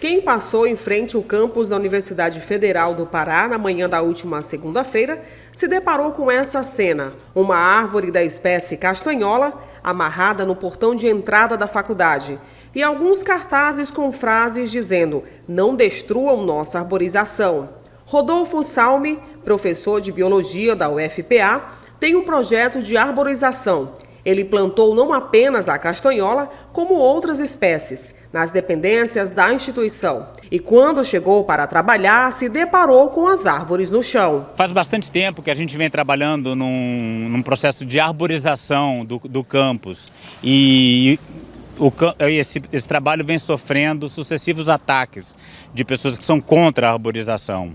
Quem passou em frente ao campus da Universidade Federal do Pará na manhã da última segunda-feira se deparou com essa cena. Uma árvore da espécie castanhola amarrada no portão de entrada da faculdade e alguns cartazes com frases dizendo: "Não destruam nossa arborização". Rodolfo Salme, professor de biologia da UFPA, tem um projeto de arborização. Ele plantou não apenas a castanhola, como outras espécies, nas dependências da instituição. E quando chegou para trabalhar, se deparou com as árvores no chão. Faz bastante tempo que a gente vem trabalhando num processo de arborização do campus. E esse trabalho vem sofrendo sucessivos ataques de pessoas que são contra a arborização.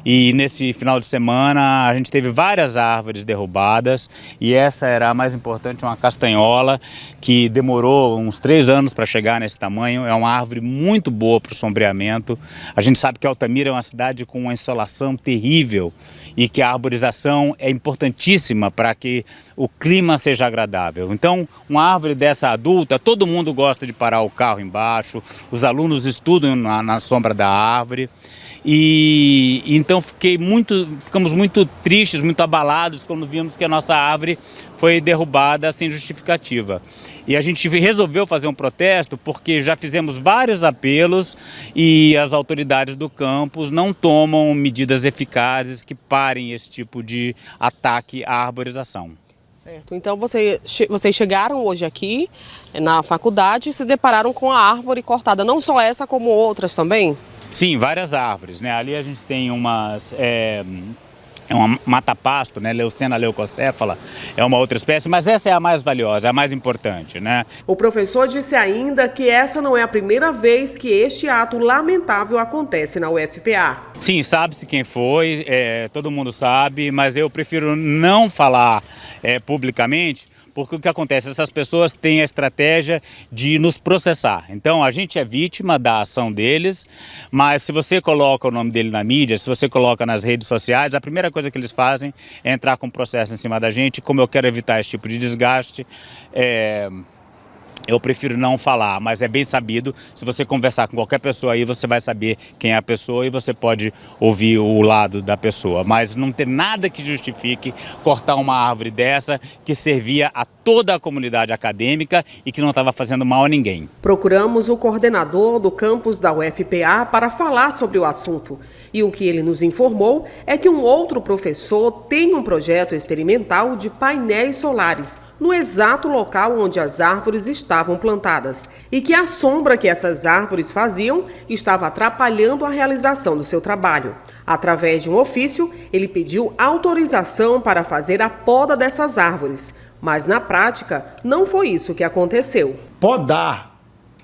E nesse final de semana a gente teve várias árvores derrubadas e essa era a mais importante, uma castanhola que demorou uns 3 anos para chegar nesse tamanho. É uma árvore muito boa para o sombreamento. A gente sabe que Altamira é uma cidade com uma insolação terrível e que a arborização é importantíssima para que o clima seja agradável. Então, uma árvore dessa adulta, todo mundo gosta de parar o carro embaixo, os alunos estudam na sombra da árvore. E então ficamos muito tristes, muito abalados quando vimos que a nossa árvore foi derrubada sem justificativa. E a gente resolveu fazer um protesto porque já fizemos vários apelos e as autoridades do campus não tomam medidas eficazes que parem esse tipo de ataque à arborização. Certo. Então vocês chegaram hoje aqui na faculdade e se depararam com a árvore cortada, não só essa como outras também? Sim, várias árvores, né? Ali a gente tem uma mata-pasto, né? Leucena leucocéfala, é uma outra espécie, mas essa é a mais valiosa, a mais importante, né? O professor disse ainda que essa não é a primeira vez que este ato lamentável acontece na UFPA. Sim, sabe-se quem foi, todo mundo sabe, mas eu prefiro não falar publicamente, porque o que acontece? Essas pessoas têm a estratégia de nos processar. Então, a gente é vítima da ação deles, mas se você coloca o nome dele na mídia, se você coloca nas redes sociais, a primeira coisa que eles fazem é entrar com processo em cima da gente. Como eu quero evitar esse tipo de desgaste, eu prefiro não falar, mas é bem sabido, se você conversar com qualquer pessoa aí, você vai saber quem é a pessoa e você pode ouvir o lado da pessoa. Mas não tem nada que justifique cortar uma árvore dessa que servia a toda a comunidade acadêmica e que não estava fazendo mal a ninguém. Procuramos o coordenador do campus da UFPA para falar sobre o assunto. E o que ele nos informou é que um outro professor tem um projeto experimental de painéis solares no exato local onde as árvores estavam plantadas e que a sombra que essas árvores faziam estava atrapalhando a realização do seu trabalho. Através de um ofício, ele pediu autorização para fazer a poda dessas árvores, mas na prática não foi isso que aconteceu. Podar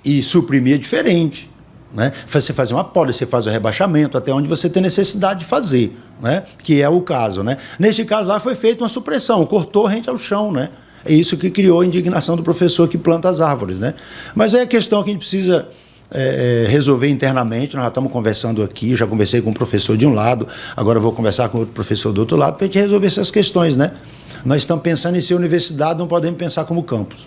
e suprimir é diferente, né? Você faz uma poda, você faz o rebaixamento até onde você tem necessidade de fazer, né? Que é o caso, né? Neste caso lá foi feita uma supressão, cortou rente ao chão, né? É isso que criou a indignação do professor que planta as árvores, né? Mas é a questão que a gente precisa resolver internamente. Nós já estamos conversando aqui, já conversei com o professor de um lado, agora eu vou conversar com outro professor do outro lado para a gente resolver essas questões, né? Nós estamos pensando em ser universidade, não podemos pensar como campus.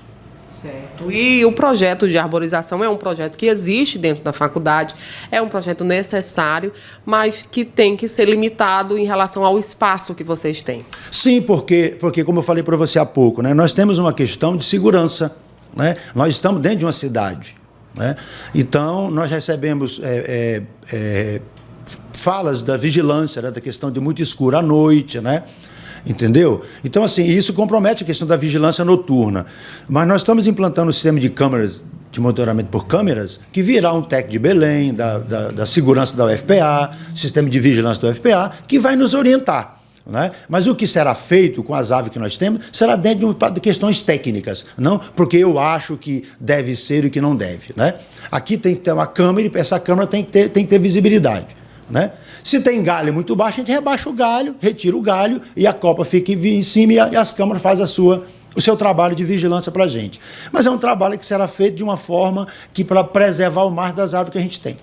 Certo. E o projeto de arborização é um projeto que existe dentro da faculdade, é um projeto necessário, mas que tem que ser limitado em relação ao espaço que vocês têm. Sim, porque como eu falei para você há pouco, né, nós temos uma questão de segurança, né? Nós estamos dentro de uma cidade, né? Então, nós recebemos falas da vigilância, né, da questão de muito escuro à noite, né? Entendeu? Então, assim, isso compromete a questão da vigilância noturna. Mas nós estamos implantando um sistema de câmeras, de monitoramento por câmeras, que virá um TEC de Belém, da segurança da UFPA, sistema de vigilância da UFPA, que vai nos orientar, né? Mas o que será feito com as aves que nós temos será dentro de questões técnicas, não porque eu acho que deve ser e que não deve, né? Aqui tem que ter uma câmera e essa câmera tem que ter visibilidade, né? Se tem galho muito baixo, a gente rebaixa o galho, retira o galho e a copa fica em cima e as câmeras fazem o seu trabalho de vigilância para a gente. Mas é um trabalho que será feito de uma forma que para preservar o mar das árvores que a gente tem.